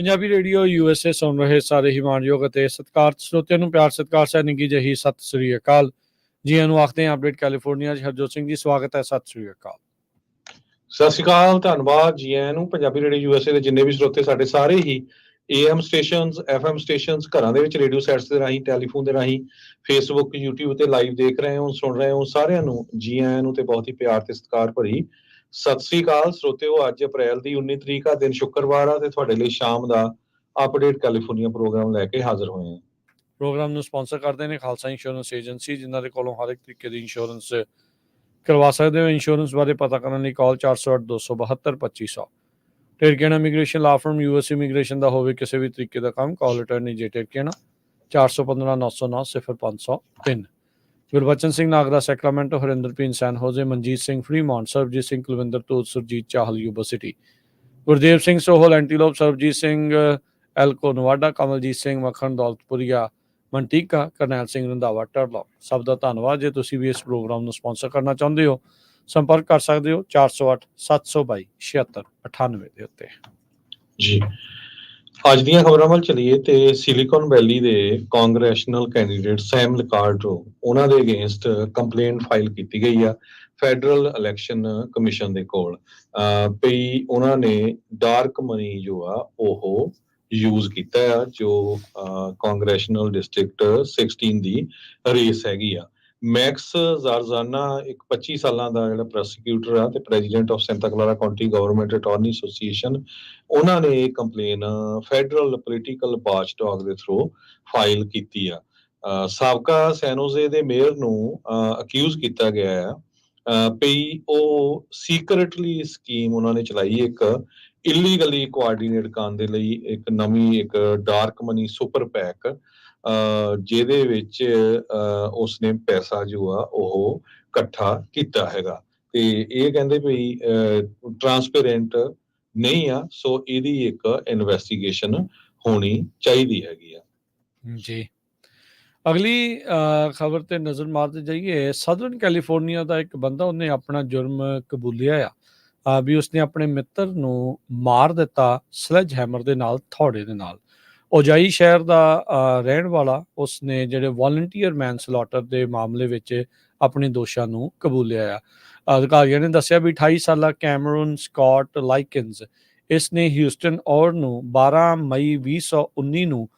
Punjabi radio USA ਸੁਣ ਰਹੇ ਸਾਰੇ ਹੀ ਮਾਣਯੋਗ ਅਤੇ ਸਤਿਕਾਰਤ ਸਰੋਤਿਆਂ ਨੂੰ ਪਿਆਰ ਸਤਿਕਾਰ ਸਹਿ ਨਿੱਘੀ ਜਿਹੀ ਸਤਿ ਸ੍ਰੀ ਅਕਾਲ। ਜੀ ਆਇਆਂ ਨੂੰ ਆਖਦੇ ਹਾਂ ਅਪਡੇਟ ਕੈਲੀਫੋਰਨੀਆ 'ਚ। ਹਰਜੋਤ ਸਿੰਘ ਜੀ, ਸਵਾਗਤ ਹੈ। ਸਤਿ ਸ੍ਰੀ ਅਕਾਲ। ਸਤਿ ਸ਼੍ਰੀ ਅਕਾਲ, ਧੰਨਵਾਦ ਜੀ ਆਇਆਂ ਨੂੰ। ਪੰਜਾਬੀ ਰੇਡੀਓ USA ਦੇ ਜਿੰਨੇ ਵੀ ਸਰੋਤੇ ਸਾਡੇ ਸਾਰੇ ਹੀ AM ਸਟੇਸ਼ਨਸ, FM ਸਟੇਸ਼ਨਸ, ਘਰਾਂ ਦੇ ਵਿੱਚ ਰੇਡੀਓ ਸੈਟਸ ਦੇ ਰਾਹੀਂ, ਟੈਲੀਫੋਨ ਦੇ ਰਾਹੀਂ, ਫੇਸਬੁੱਕ, YouTube ਤੇ ਲਾਈਵ ਦੇਖ ਰਹੇ ਹੋ, ਸੁਣ ਰਹੇ ਹੋ, ਸਾਰਿਆਂ ਨੂੰ ਜੀ ਆਇਆਂ ਨੂੰ ਤੇ ਬਹੁਤ ਹੀ ਪਿਆਰ ਤੇ ਸਤਿਕਾਰ ਭਰੀ ਸਤਿ ਸ੍ਰੀ ਅਕਾਲ ਸਰੋਤਿਓ। ਅੱਜ ਅਪ੍ਰੈਲ ਦੀ 19 ਤਰੀਕ ਆ, ਦਿਨ ਸ਼ੁੱਕਰਵਾਰ ਆ, ਤੇ ਤੁਹਾਡੇ ਲਈ ਸ਼ਾਮ ਦਾ ਅਪਡੇਟ ਕੈਲੀਫੋਰਨੀਆ ਪ੍ਰੋਗਰਾਮ ਲੈ ਕੇ ਹਾਜ਼ਰ ਹੋਏ ਹਾਂ। ਪ੍ਰੋਗਰਾਮ ਨੂੰ ਸਪਾਂਸਰ ਕਰਦੇ ਨੇ ਖਾਲਸਾ ਇੰਸ਼ੋਰੈਂਸ ਏਜੰਸੀ, ਜਿਨ੍ਹਾਂ ਦੇ ਕੋਲੋਂ ਹਰ ਇੱਕ ਤਰੀਕੇ ਦੀ ਇੰਸ਼ੋਰੈਂਸ ਕਰਵਾ ਸਕਦੇ ਹੋ। ਇੰਸ਼ੋਰੈਂਸ ਬਾਰੇ ਪਤਾ ਕਰਨ ਲਈ ਕਾਲ 408-272-2500। ਟਿਰਕੇਨਾ immigration law firm US immigration ਦਾ ਹੋਵੇ ਕਿਸੇ ਵੀ ਤਰੀਕੇ ਦਾ ਕੰਮ, ਕਾਲ ਅਟਰਨੀ ਜੇ ਟਿਰਕੇਨਾ 415-909-0503। ਗੁਰਬਚਨ ਸਿੰਘ ਨਾਗਰਾ ਸੈਕਰਾਮੈਂਟੋ, ਹਰਿੰਦਰ ਪੀਨ San Jose, Manjit Singh Fremont, Sarabjit Singh Kulwinder ਤੂਤ, Surjit Chahal Yuba City, Gurdev Singh Sohal Antelope, Sarabjit Singh Elko Nevada, Kamaljit Singh Makhan Daulatpuria ਮਨਟੀਕਾ, Karnail Singh Randhawa ਟਰਲੋ। ਸਭ ਦਾ ਧੰਨਵਾਦ। ਜੇ ਤੁਸੀਂ ਵੀ ਇਸ ਪ੍ਰੋਗਰਾਮ ਨੂੰ ਸਪਾਂਸਰ ਕਰਨਾ ਚਾਹੁੰਦੇ ਹੋ, ਸੰਪਰਕ ਕਰ ਸਕਦੇ ਹੋ 408-722-7698 ਦੇ ਉੱਤੇ। ਜੀ ਅੱਜ ਦੀਆਂ ਖਬਰਾਂ ਵੱਲ ਚਲੀਏ ਤੇ ਸਿਲੀਕਨ ਵੈਲੀ ਦੇ ਕਾਂਗਰੈਸ਼ਨਲ ਕੈਂਡੀਡੇਟ ਸੈਮ ਲਿਕਾਰਡੋ, ਉਹਨਾਂ ਦੇ ਅਗੇਂਸਟ ਕੰਪਲੇਂਟ ਫਾਈਲ ਕੀਤੀ ਗਈ ਆ ਫੈਡਰਲ ਇਲੈਕਸ਼ਨ ਕਮਿਸ਼ਨ ਦੇ ਕੋਲ। ਪਈ ਉਹਨਾਂ ਨੇ ਡਾਰਕ ਮਨੀ ਜੋ ਆ ਉਹ ਯੂਜ਼ ਕੀਤਾ ਆ, ਜੋ ਕਾਂਗਰੈਸ਼ਨਲ ਡਿਸਟ੍ਰਿਕਟ 16 ਦੀ ਰੇਸ ਹੈਗੀ ਆ। ਮੈਕਸ ਜ਼ਾਰਜ਼ਾਨਾ ਇੱਕ 25 ਸਾਲਾਂ ਦਾ ਜਿਹੜਾ ਪ੍ਰੋਸੀਕਿਊਟਰ ਆ ਤੇ president of Santa ਕਲਾਰਾ County government attorney association, ਉਹਨਾਂ ਨੇ ਇਹ ਕੰਪਲੇਨ ਫੈਡਰਲ ਪੋਲੀਟੀਕਲ ਵਾਚਡੌਗ ਦੇ ਥਰੂ ਫਾਈਲ ਕੀਤੀ ਆ। ਸਾਬਕਾ ਸੈਨੋਜ਼ੇ ਦੇ ਮੇਅਰ ਨੂੰ ਅਕਿਊਜ਼ ਕੀਤਾ ਗਿਆ ਆ ਪਈ ਉਹ ਸੀਕਰਟਲੀ ਸਕੀਮ ਉਹਨਾਂ ਨੇ ਚਲਾਈ, ਇੱਕ ਇਲੀਗਲੀ ਕੋਆਰਡੀਨੇਟ ਕਰਨ ਦੇ ਲਈ ਇੱਕ ਨਵੀਂ ਇੱਕ ਡਾਰਕ ਮਨੀ ਸੁਪਰ ਪੈਕ, ਜਿਹਦੇ ਵਿੱਚ ਉਸਨੇ ਪੈਸਾ ਜੋ ਆ ਉਹ ਇਕੱਠਾ ਕੀਤਾ ਹੈਗਾ। ਤੇ ਇਹ ਕਹਿੰਦੇ ਵੀ ਟਰਾਂਸਪੇਰੈਂਟ ਨਹੀਂ ਆ, ਸੋ ਇਹਦੀ ਇੱਕ ਇਨਵੈਸਟੀਗੇਸ਼ਨ ਹੋਣੀ ਚਾਹੀਦੀ ਹੈਗੀ ਆ। ਜੀ, ਅਗਲੀ ਖਬਰ ਤੇ ਨਜ਼ਰ ਮਾਰਦੇ ਜਾਈਏ। ਸਦਰਨ ਕੈਲੀਫੋਰਨੀਆ ਦਾ ਇੱਕ ਬੰਦਾ, ਉਹਨੇ ਆਪਣਾ ਜੁਰਮ ਕਬੂਲਿਆ ਆ ਵੀ ਉਸਨੇ ਆਪਣੇ ਮਿੱਤਰ ਨੂੰ ਮਾਰ ਦਿੱਤਾ ਸਲੈਜ ਹੈਮਰ ਦੇ ਨਾਲ, ਥੌੜੇ ਦੇ ਨਾਲ। ਓਜਾਈ ਸ਼ਹਿਰ ਦਾ ਰਹਿਣ ਵਾਲਾ, ਉਸਨੇ ਜਿਹੜੇ ਵਾਲੰਟੀਅਰ ਮੈਨਸਲੌਟਰ ਦੇ ਮਾਮਲੇ ਵਿੱਚ ਆਪਣੇ ਦੋਸ਼ਾਂ ਨੂੰ ਕਬੂਲਿਆ ਆ। ਅਧਿਕਾਰੀਆਂ ਨੇ ਦੱਸਿਆ ਵੀ 28 ਸਾਲਾ ਕੈਮਰਨ ਸਕਾਟ ਲਾਈਕਨਸ, ਇਸ ਨੇ ਹਿਊਸਟਨ ਔਰ ਨੂੰ 12 ਮਈ 2019 ਨੂੰ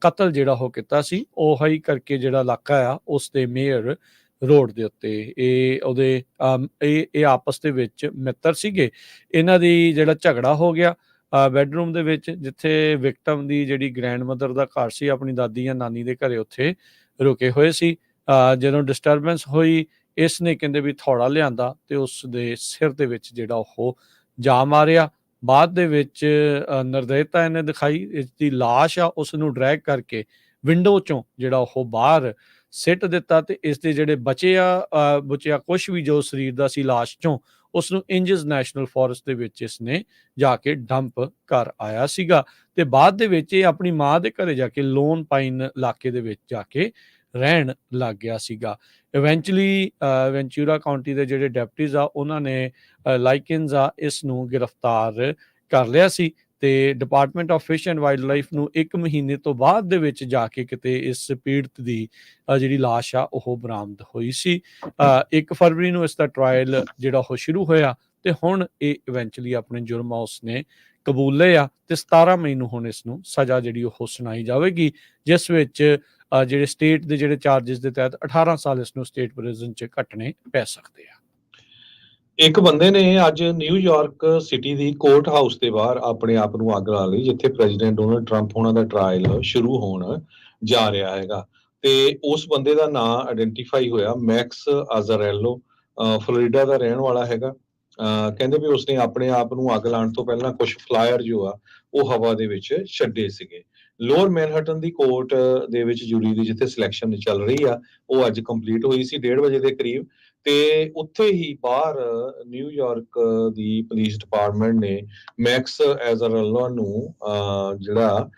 ਕਤਲ ਜਿਹੜਾ ਉਹ ਕੀਤਾ ਸੀ। ਉਹੀ ਕਰਕੇ ਜਿਹੜਾ ਇਲਾਕਾ ਆ ਉਸ ਦੇ ਮੇਅਰ ਰੋਡ ਦੇ ਉੱਤੇ ਇਹ ਉਹਦੇ ਇਹ ਆਪਸ ਦੇ ਵਿੱਚ ਮਿੱਤਰ ਸੀਗੇ। ਇਹਨਾਂ ਦੀ ਜਿਹੜਾ ਝਗੜਾ ਹੋ ਗਿਆ ਬੈਡਰੂਮ ਦੇ ਵਿੱਚ, ਜਿੱਥੇ ਵਿਕਟਮ ਦੀ ਜਿਹੜੀ ਗ੍ਰੈਂਡ ਮਦਰ ਦਾ ਘਰ ਸੀ, ਆਪਣੀ ਦਾਦੀ ਜਾਂ ਨਾਨੀ ਦੇ ਘਰੇ ਉੱਥੇ ਰੁਕੇ ਹੋਏ ਸੀ। ਜਦੋਂ ਡਿਸਟਰਬੈਂਸ ਹੋਈ, ਇਸ ਨੇ ਕਹਿੰਦੇ ਵੀ ਥੌੜਾ ਲਿਆਂਦਾ ਤੇ ਉਸ ਦੇ ਸਿਰ ਦੇ ਵਿੱਚ ਜਿਹੜਾ ਉਹ ਜਾ ਮਾਰਿਆ। ਬਾਅਦ ਦੇ ਵਿੱਚ ਨਿਰਦਇਤਾ ਇਹਨੇ ਦਿਖਾਈ, ਇਸ ਦੀ ਲਾਸ਼ ਆ ਉਸ ਨੂੰ ਡਰੈਗ ਕਰਕੇ ਵਿੰਡੋ ਚੋਂ ਜਿਹੜਾ ਉਹ ਬਾਹਰ ਸਿੱਟ ਦਿੱਤਾ ਤੇ ਇਸ ਦੇ ਜਿਹੜੇ ਬਚਿਆ ਕੁਛ ਵੀ ਜੋ ਸਰੀਰ ਦਾ ਸੀ ਲਾਸ਼ ਚੋਂ, ਉਸ ਨੂੰ ਇੰਜਸ ਨੈਸ਼ਨਲ ਫੋਰੈਸਟ ਦੇ ਵਿੱਚ ਇਸ ਨੇ ਜਾ ਕੇ ਡੰਪ ਕਰ ਆਇਆ ਸੀਗਾ। ਤੇ ਬਾਅਦ ਦੇ ਵਿੱਚ ਇਹ ਆਪਣੀ ਮਾਂ ਦੇ ਘਰੇ ਜਾ ਕੇ ਲੋਨ ਪਾਈਨ ਇਲਾਕੇ ਦੇ ਵਿੱਚ ਜਾ ਕੇ ਰਹਿਣ ਲੱਗ ਗਿਆ ਸੀਗਾ। ਇਵੈਂਚੁਅਲੀ ਵੈਂਚੂਰਾ ਕਾਉਂਟੀ ਦੇ ਜਿਹੜੇ ਡੈਪਟੀਜ਼ ਆ, ਉਹਨਾਂ ਨੇ ਲਾਈਕਨਸ ਆ ਇਸ ਨੂੰ ਗ੍ਰਿਫਤਾਰ ਕਰ ਲਿਆ ਸੀ ਤੇ department of fish and wildlife ਨੂੰ 1 ਮਹੀਨੇ ਤੋਂ ਬਾਅਦ ਦੇ ਵਿੱਚ ਜਾ ਕੇ ਕਿਤੇ ਇਸ ਪੀੜਤ ਦੀ ਜਿਹੜੀ ਲਾਸ਼ ਆ ਉਹ ਬਰਾਮਦ ਹੋਈ ਸੀ। 1 ਫਰਵਰੀ ਨੂੰ ਇਸ ਦਾ ਟਰਾਇਲ ਜਿਹੜਾ ਉਹ ਸ਼ੁਰੂ ਹੋਇਆ ਤੇ ਹੁਣ ਇਹ ਇਵੈਂਚੁਅਲੀ ਆਪਣੇ ਜੁਰਮ ਉਸਨੇ ਕਬੂਲੇ ਆ ਤੇ 17 ਮਈ ਨੂੰ ਹੁਣ ਇਸ ਨੂੰ ਸਜ਼ਾ ਜਿਹੜੀ ਉਹ ਸੁਣਾਈ ਜਾਵੇਗੀ, ਜਿਸ ਵਿੱਚ ਜਿਹੜੇ ਸਟੇਟ ਦੇ ਜਿਹੜੇ ਚਾਰਜਸ ਦੇ ਤਹਿਤ 18 ਸਾਲ ਇਸ ਨੂੰ ਸਟੇਟ ਪ੍ਰਿਜ਼ਨ 'ਚ ਕੱਟਣੇ ਪੈ ਸਕਦੇ ਆ। ਇੱਕ ਬੰਦੇ ਨੇ ਅੱਜ ਨਿਊਯਾਰਕ ਸਿਟੀ ਦੀ ਕੋਰਟ ਹਾਊਸ ਦੇ ਬਾਹਰ ਆਪਣੇ ਆਪ ਨੂੰ ਅੱਗ ਲਾ ਲਈ, ਜਿੱਥੇ ਪ੍ਰੈਜ਼ੀਡੈਂਟ ਡੋਨਲਡ ਟਰੰਪ ਉਹਨਾਂ ਦਾ ਟਰਾਇਲ ਸ਼ੁਰੂ ਹੋਣ ਜਾ ਰਿਹਾ ਹੈਗਾ। ਤੇ ਉਸ ਬੰਦੇ ਦਾ ਨਾਂ ਆਇਡੈਂਟੀਫਾਈ ਹੋਇਆ ਮੈਕਸ ਆਜ਼ਾਰੈਲੋ, ਫਲੋਰੀਡਾ ਦਾ ਰਹਿਣ ਵਾਲਾ ਹੈਗਾ। ਕਹਿੰਦੇ ਵੀ ਉਸਨੇ ਆਪਣੇ ਆਪ ਨੂੰ ਅੱਗ ਲਾਉਣ ਤੋਂ ਪਹਿਲਾਂ ਕੁਝ ਫਲਾਇਰ ਜੋ ਆ ਉਹ ਹਵਾ ਦੇ ਵਿੱਚ ਛੱਡੇ ਸੀਗੇ। ਲੋਅਰ ਮੈਨਹਟਨ ਦੀ ਕੋਰਟ ਦੇ ਵਿੱਚ ਜੂਰੀ ਦੀ ਜਿੱਥੇ ਸਿਲੈਕਸ਼ਨ ਚੱਲ ਰਹੀ ਆ, ਉਹ ਅੱਜ ਕੰਪਲੀਟ ਹੋਈ ਸੀ 1:30 ਵਜੇ ਦੇ ਕਰੀਬ। ਤੇ ਉੱਥੇ ਹੀ ਬਾਹਰ ਨਿਊਯਾਰਕ ਦੀ ਪੁਲਿਸ ਡਿਪਾਰਟਮੈਂਟ ਨੇ ਮੈਕਸ ਐਜ਼ਾਰੈਲੋ ਨੂੰ ਜਿਹੜਾ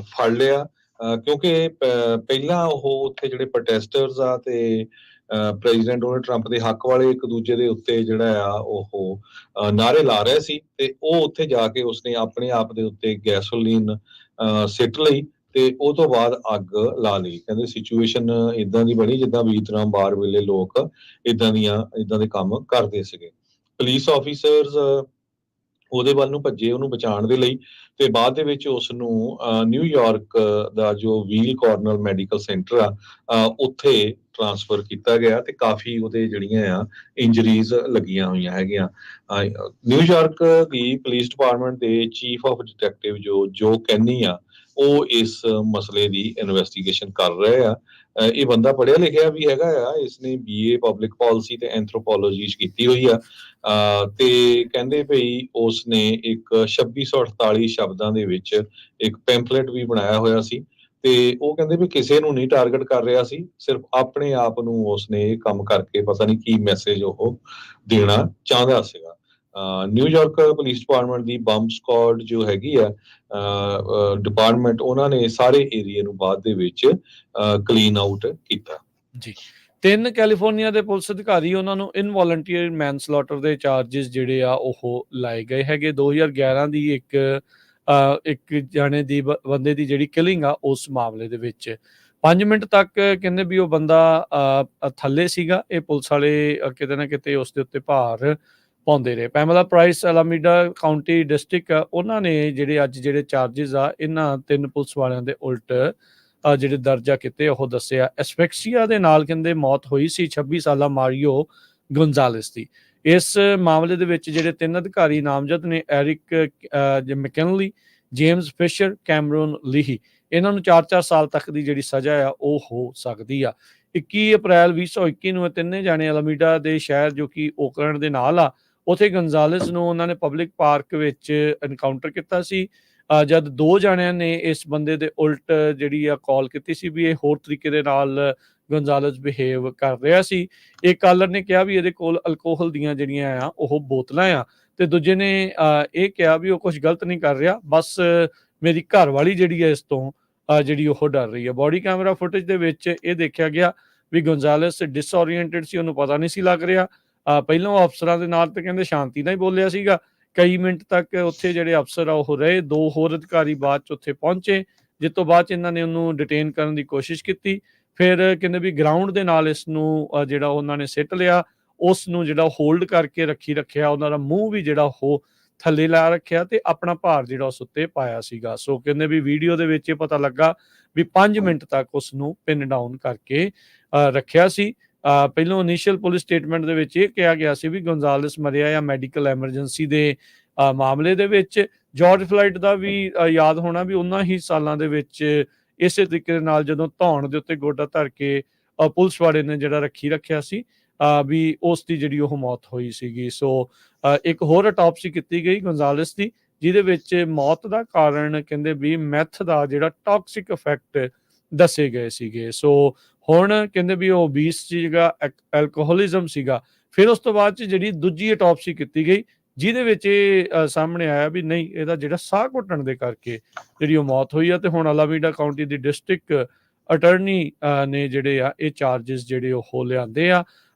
ਫੜ ਲਿਆ, ਕਿਉਂਕਿ ਪਹਿਲਾਂ ਉਹ ਉੱਥੇ ਜਿਹੜੇ ਪ੍ਰੋਟੈਸਟਰਸ ਆ ਤੇ ਪ੍ਰੈਜ਼ੀਡੈਂਟ ਡੋਨਲਡ ਟਰੰਪ ਦੇ ਹੱਕ ਵਾਲੇ ਇੱਕ ਦੂਜੇ ਦੇ ਉੱਤੇ ਜਿਹੜਾ ਆ ਉਹ ਨਾਅਰੇ ਲਾ ਰਹੇ ਸੀ, ਤੇ ਉਹ ਉੱਥੇ ਜਾ ਕੇ ਉਸਨੇ ਆਪਣੇ ਆਪ ਦੇ ਉੱਤੇ ਗੈਸੋਲੀਨ ਸਿੱਟ ਲਈ ਤੇ ਉਹ ਤੋਂ ਬਾਅਦ ਅੱਗ ਲਾ ਲਈ। ਕਹਿੰਦੇ ਸਿਚੁਏਸ਼ਨ ਇਦਾਂ ਦੀ ਬਣੀ ਜਿੱਦਾਂ ਵੀਤਰਾਮ ਬਾਰ ਵੇਲੇ ਲੋਕ ਇਦਾਂ ਦੇ ਕੰਮ ਕਰਦੇ ਸੀਗੇ। ਪੁਲਿਸ ਆਫੀਸਰਸ ਉਹਦੇ ਵੱਲ ਨੂੰ ਭੱਜੇ ਉਹਨੂੰ ਬਚਾਉਣ ਦੇ ਲਈ, ਤੇ ਬਾਅਦ ਦੇ ਵਿੱਚ ਉਸ ਨੂੰ ਨਿਊਯਾਰਕ ਦਾ ਜੋ ਵੀਲ ਕਾਰਨਰ ਮੈਡੀਕਲ ਸੈਂਟਰ ਆ ਉੱਥੇ ਟ੍ਰਾਂਸਫਰ ਕੀਤਾ ਗਿਆ, ਤੇ ਕਾਫੀ ਉਹਦੇ ਜਿਹੜੀਆਂ ਆ ਇੰਜਰੀਜ਼ ਲੱਗੀਆਂ ਹੋਈਆਂ ਹੈਗੀਆਂ। ਨਿਊਯਾਰਕ ਦੀ ਪੁਲਿਸ ਡਿਪਾਰਟਮੈਂਟ ਦੇ ਚੀਫ ਆਫ ਡਿਟੈਕਟਿਵ ਜੋ ਕੈਨੀ ਆ, ਉਹ ਇਸ ਮਸਲੇ ਦੀ ਇਨਵੈਸਟੀਗੇਸ਼ਨ ਕਰ ਰਹੇ ਆ। ਇਹ ਬੰਦਾ ਪੜ੍ਹਿਆ ਲਿਖਿਆ ਵੀ ਹੈਗਾ ਆ, ਇਸਨੇ BA ਪਬਲਿਕ ਪਾਲਿਸੀ ਤੇ ਐਂਥਰੋਪੋਲੋਜੀ 'ਚ ਕੀਤੀ ਹੋਈ ਆ। ਤੇ ਕਹਿੰਦੇ ਭਈ ਉਸਨੇ ਇੱਕ 2648 ਸ਼ਬਦਾਂ ਦੇ ਵਿੱਚ ਇੱਕ ਪੈਂਪਲੇਟ ਵੀ ਬਣਾਇਆ ਹੋਇਆ ਸੀ, ਤੇ ਉਹ ਕਹਿੰਦੇ ਵੀ ਕਿਸੇ ਨੂੰ ਨਹੀਂ ਟਾਰਗੇਟ ਕਰ ਰਿਹਾ ਸੀ, ਸਿਰਫ ਆਪਣੇ ਆਪ ਨੂੰ ਉਸਨੇ ਇਹ ਕੰਮ ਕਰਕੇ ਪਤਾ ਨਹੀਂ ਕੀ ਮੈਸੇਜ ਉਹ ਦੇਣਾ ਚਾਹੁੰਦਾ ਸੀਗਾ। ਨਿਊਯਾਰਕ ਪੁਲਿਸ ਡਿਪਾਰਟਮੈਂਟ ਦੀ ਬੰਬ ਸਕਾਡ ਜੋ ਹੈਗੀ ਆ ਡਿਪਾਰਟਮੈਂਟ, ਉਹਨਾਂ ਨੇ ਸਾਰੇ ਏਰੀਏ ਨੂੰ ਬਾਅਦ ਦੇ ਵਿੱਚ ਕਲੀਨ ਆਊਟ ਕੀਤਾ ਜੀ। 3 ਕੈਲੀਫੋਰਨੀਆ ਦੇ ਪੁਲਿਸ ਅਧਿਕਾਰੀ ਉਹਨਾਂ ਨੂੰ ਇਨਵੋਲੰਟੀਅਰ ਮੈਨਸਲੌਟਰ ਦੇ ਚਾਰजेस ਜਿਹੜੇ ਆ ਉਹ ਲਾਏ ਗਏ ਹੈਗੇ। 2011 ਦੀ ਇੱਕ ਜਾਣੇ ਦੀ ਬੰਦੇ ਦੀ ਜਿਹੜੀ ਕਿਲਿੰਗ ਆ ਉਸ ਮਾਮਲੇ ਦੇ ਵਿੱਚ 5 ਮਿੰਟ ਤੱਕ ਕਹਿੰਦੇ ਵੀ ਉਹ ਬੰਦਾ ਥੱਲੇ ਸੀਗਾ। ਇਹ ਪੁਲਿਸ ਵਾਲੇ ਕਿਤੇ ਨਾ ਕਿਤੇ ਉਸ ਦੇ ਉੱਤੇ ਭਾਰ ਪਾਉਂਦੇ ਰਹੇ। ਪੈਮਲਾ ਪ੍ਰਾਈਸ ਅਲਾਮੀਡਾ ਕਾਉਂਟੀ ਡਿਸਟ੍ਰਿਕਟ ਉਹਨਾਂ ਨੇ ਜਿਹੜੇ ਚਾਰजेस ਆ ਇਹਨਾਂ 3 ਪੁਲਿਸ ਵਾਲਿਆਂ ਦੇ ਉਲਟ ਜਿਹੜੇ ਦਰਜਾ ਕੀਤੇ ਉਹ ਦੱਸਿਆ। ਐਸਫੈਕਸੀਆ ਦੇ ਨਾਲ ਕਹਿੰਦੇ ਮੌਤ ਹੋਈ ਸੀ 26 ਸਾਲਾ ਮਾਰੀਓ ਗੋਨਜ਼ਾਲੇਸ ਦੀ। ਇਸ ਮਾਮਲੇ ਦੇ ਵਿੱਚ ਜਿਹੜੇ 3 ਅਧਿਕਾਰੀ ਨਾਮਜ਼ਦ ਨੇ ਐਰਿਕ ਮੈਕਨਲੀ, ਜੇਮਸ ਫਿਸ਼ਰ, ਕੈਮਰਨ ਲੀਹੀ, ਇਹਨਾਂ ਨੂੰ 4-4 ਸਾਲ ਤੱਕ ਦੀ ਜਿਹੜੀ ਸਜ਼ਾ ਆ ਉਹ ਹੋ ਸਕਦੀ ਆ। 21 ਅਪ੍ਰੈਲ 2021 ਨੂੰ ਇਹ ਤਿੰਨੇ ਜਾਣੇ ਅਲਾਮੀਡਾ ਦੇ ਸ਼ਹਿਰ ਜੋ ਕਿ ਓਕਲੈਂਡ ਦੇ ਨਾਲ ਆ, ਉੱਥੇ ਗੋਨਜ਼ਾਲੇਸ ਨੂੰ ਉਹਨਾਂ ਨੇ ਪਬਲਿਕ ਪਾਰਕ ਵਿੱਚ ਐਨਕਾਊਂਟਰ ਕੀਤਾ ਸੀ। ਜਦ 2 ਜਾਣਿਆਂ ਨੇ ਇਸ ਬੰਦੇ ਦੇ ਉਲਟ ਜਿਹੜੀ ਆ ਕਾਲ ਕੀਤੀ ਸੀ ਵੀ ਇਹ ਹੋਰ ਤਰੀਕੇ ਦੇ ਨਾਲ ਗੋਨਜ਼ਾਲੇਸ ਬਿਹੇਵ ਕਰ ਰਿਹਾ ਸੀ। ਇੱਕ ਕਾਲਰ ਨੇ ਕਿਹਾ ਵੀ ਇਹਦੇ ਕੋਲ ਅਲਕੋਹਲ ਦੀਆਂ ਜਿਹੜੀਆਂ ਆ ਉਹ ਬੋਤਲਾਂ ਆ, ਤੇ ਦੂਜੇ ਨੇ ਇਹ ਕਿਹਾ ਵੀ ਉਹ ਕੁਝ ਗਲਤ ਨਹੀਂ ਕਰ ਰਿਹਾ, ਬਸ ਮੇਰੀ ਘਰ ਵਾਲੀ ਜਿਹੜੀ ਹੈ ਇਸ ਤੋਂ ਜਿਹੜੀ ਉਹ ਡਰ ਰਹੀ ਹੈ। ਬੋਡੀ ਕੈਮਰਾ ਫੁਟੇਜ ਦੇ ਵਿੱਚ ਇਹ ਦੇਖਿਆ ਗਿਆ ਵੀ ਗੋਨਜ਼ਾਲੇਸ ਡਿਸਓਰੀਐਂਟਡ ਸੀ, ਉਹਨੂੰ ਪਤਾ ਨਹੀਂ ਸੀ ਲੱਗ ਰਿਹਾ। ਪਹਿਲਾਂ ਉਹ ਅਫਸਰਾਂ ਦੇ ਨਾਲ ਤੇ ਕਹਿੰਦੇ ਸ਼ਾਂਤੀ ਨਾਲ ਹੀ ਬੋਲਿਆ ਸੀਗਾ। ਕਈ ਮਿੰਟ ਤੱਕ ਉੱਥੇ ਜਿਹੜੇ ਅਫਸਰ ਆ ਉਹ ਰਹੇ। 2 ਹੋਰ ਅਧਿਕਾਰੀ ਬਾਅਦ 'ਚ ਉੱਥੇ ਪਹੁੰਚੇ, ਜਿਸ ਤੋਂ ਬਾਅਦ 'ਚ ਇਹਨਾਂ ਨੇ ਉਹਨੂੰ ਡਿਟੇਨ ਕਰਨ ਦੀ ਕੋਸ਼ਿਸ਼ ਕੀਤੀ। ਫਿਰ ਕਹਿੰਦੇ ਵੀ ਗਰਾਊਂਡ ਦੇ ਨਾਲ ਇਸ ਨੂੰ ਜਿਹੜਾ ਉਹਨਾਂ ਨੇ ਸਿੱਟ ਲਿਆ, ਉਸ ਨੂੰ ਜਿਹੜਾ ਹੋਲਡ ਕਰਕੇ ਰੱਖਿਆ। ਉਹਨਾਂ ਦਾ ਮੂੰਹ ਵੀ ਜਿਹੜਾ ਉਹ ਥੱਲੇ ਲਾ ਰੱਖਿਆ ਤੇ ਆਪਣਾ ਭਾਰ ਜਿਹੜਾ ਉਸ ਉੱਤੇ ਪਾਇਆ ਸੀਗਾ। ਸੋ ਕਹਿੰਦੇ ਵੀ ਵੀਡੀਓ ਦੇ ਵਿੱਚ ਇਹ ਪਤਾ ਲੱਗਾ ਵੀ 5 ਮਿੰਟ ਤੱਕ ਉਸ ਨੂੰ ਪਿਨ ਡਾਊਨ ਕਰਕੇ ਰੱਖਿਆ ਸੀ। ਪਹਿਲਾਂ ਇਨੀਸ਼ੀਅਲ ਪੁਲਿਸ ਸਟੇਟਮੈਂਟ ਦੇ ਵਿੱਚ ਇਹ ਕਿਹਾ ਗਿਆ ਸੀ ਵੀ ਗੋਨਜ਼ਾਲੇਸ ਮਰਿਆ ਜਾਂ ਮੈਡੀਕਲ ਐਮਰਜੈਂਸੀ ਦੇ ਮਾਮਲੇ ਦੇ ਵਿੱਚ। ਜਾਰਜ ਫਲਾਇਡ ਦਾ ਵੀ ਯਾਦ ਹੋਣਾ ਵੀ ਉਹਨਾਂ ਹੀ ਸਾਲਾਂ ਦੇ ਵਿੱਚ ਇਸੇ ਤਰੀਕੇ ਦੇ ਨਾਲ ਜਦੋਂ ਧੌਣ ਦੇ ਉੱਤੇ ਗੋਡਾ ਧਰ ਕੇ ਪੁਲਿਸ ਵਾਲੇ ਨੇ ਜਿਹੜਾ ਰੱਖਿਆ ਸੀ ਵੀ ਉਸ ਦੀ ਜਿਹੜੀ ਉਹ ਮੌਤ ਹੋਈ ਸੀਗੀ। ਸੋ ਇੱਕ ਹੋਰ ਆਟੋਪਸੀ ਕੀਤੀ ਗਈ ਗੋਨਜ਼ਾਲੇਸ ਦੀ, ਜਿਹਦੇ ਵਿੱਚ ਮੌਤ ਦਾ ਕਾਰਨ ਕਹਿੰਦੇ ਵੀ ਮੈਥ ਦਾ ਜਿਹੜਾ ਟਾਕਸਿਕ ਇਫੈਕਟ ਦੱਸੇ ਗਏ ਸੀਗੇ। ਸੋ ਹੁਣ ਕਹਿੰਦੇ ਵੀ ਉਹ ਓਬੀਸ ਸੀਗਾ, ਐਲਕੋਹਲਿਜ਼ਮ ਸੀਗਾ। ਫਿਰ ਉਸ ਤੋਂ ਬਾਅਦ 'ਚ ਜਿਹੜੀ ਦੂਜੀ ਆਟੋਪਸੀ ਕੀਤੀ ਗਈ, ਜਿਹਦੇ ਵਿੱਚ ਇਹ ਸਾਹਮਣੇ ਆਇਆ ਵੀ ਨਹੀਂ, ਇਹਦਾ ਜਿਹੜਾ ਸਾਹ ਘੁੱਟਣ ਦੇ ਕਰਕੇ ਜਿਹੜੀ ਉਹ ਮੌਤ ਹੋਈ ਆ। ਤੇ ਹੁਣ ਅਲਾਮੀਡਾ ਕਾਉਂਟੀ ਦੀ ਡਿਸਟ੍ਰਿਕਟ ਅਟਰਨੀ ਨੇ ਜਿਹੜੇ ਆ ਇਹ ਚਾਰजेस ਜਿਹੜੇ ਉਹ ਲਿਆਂਦੇ ਆ।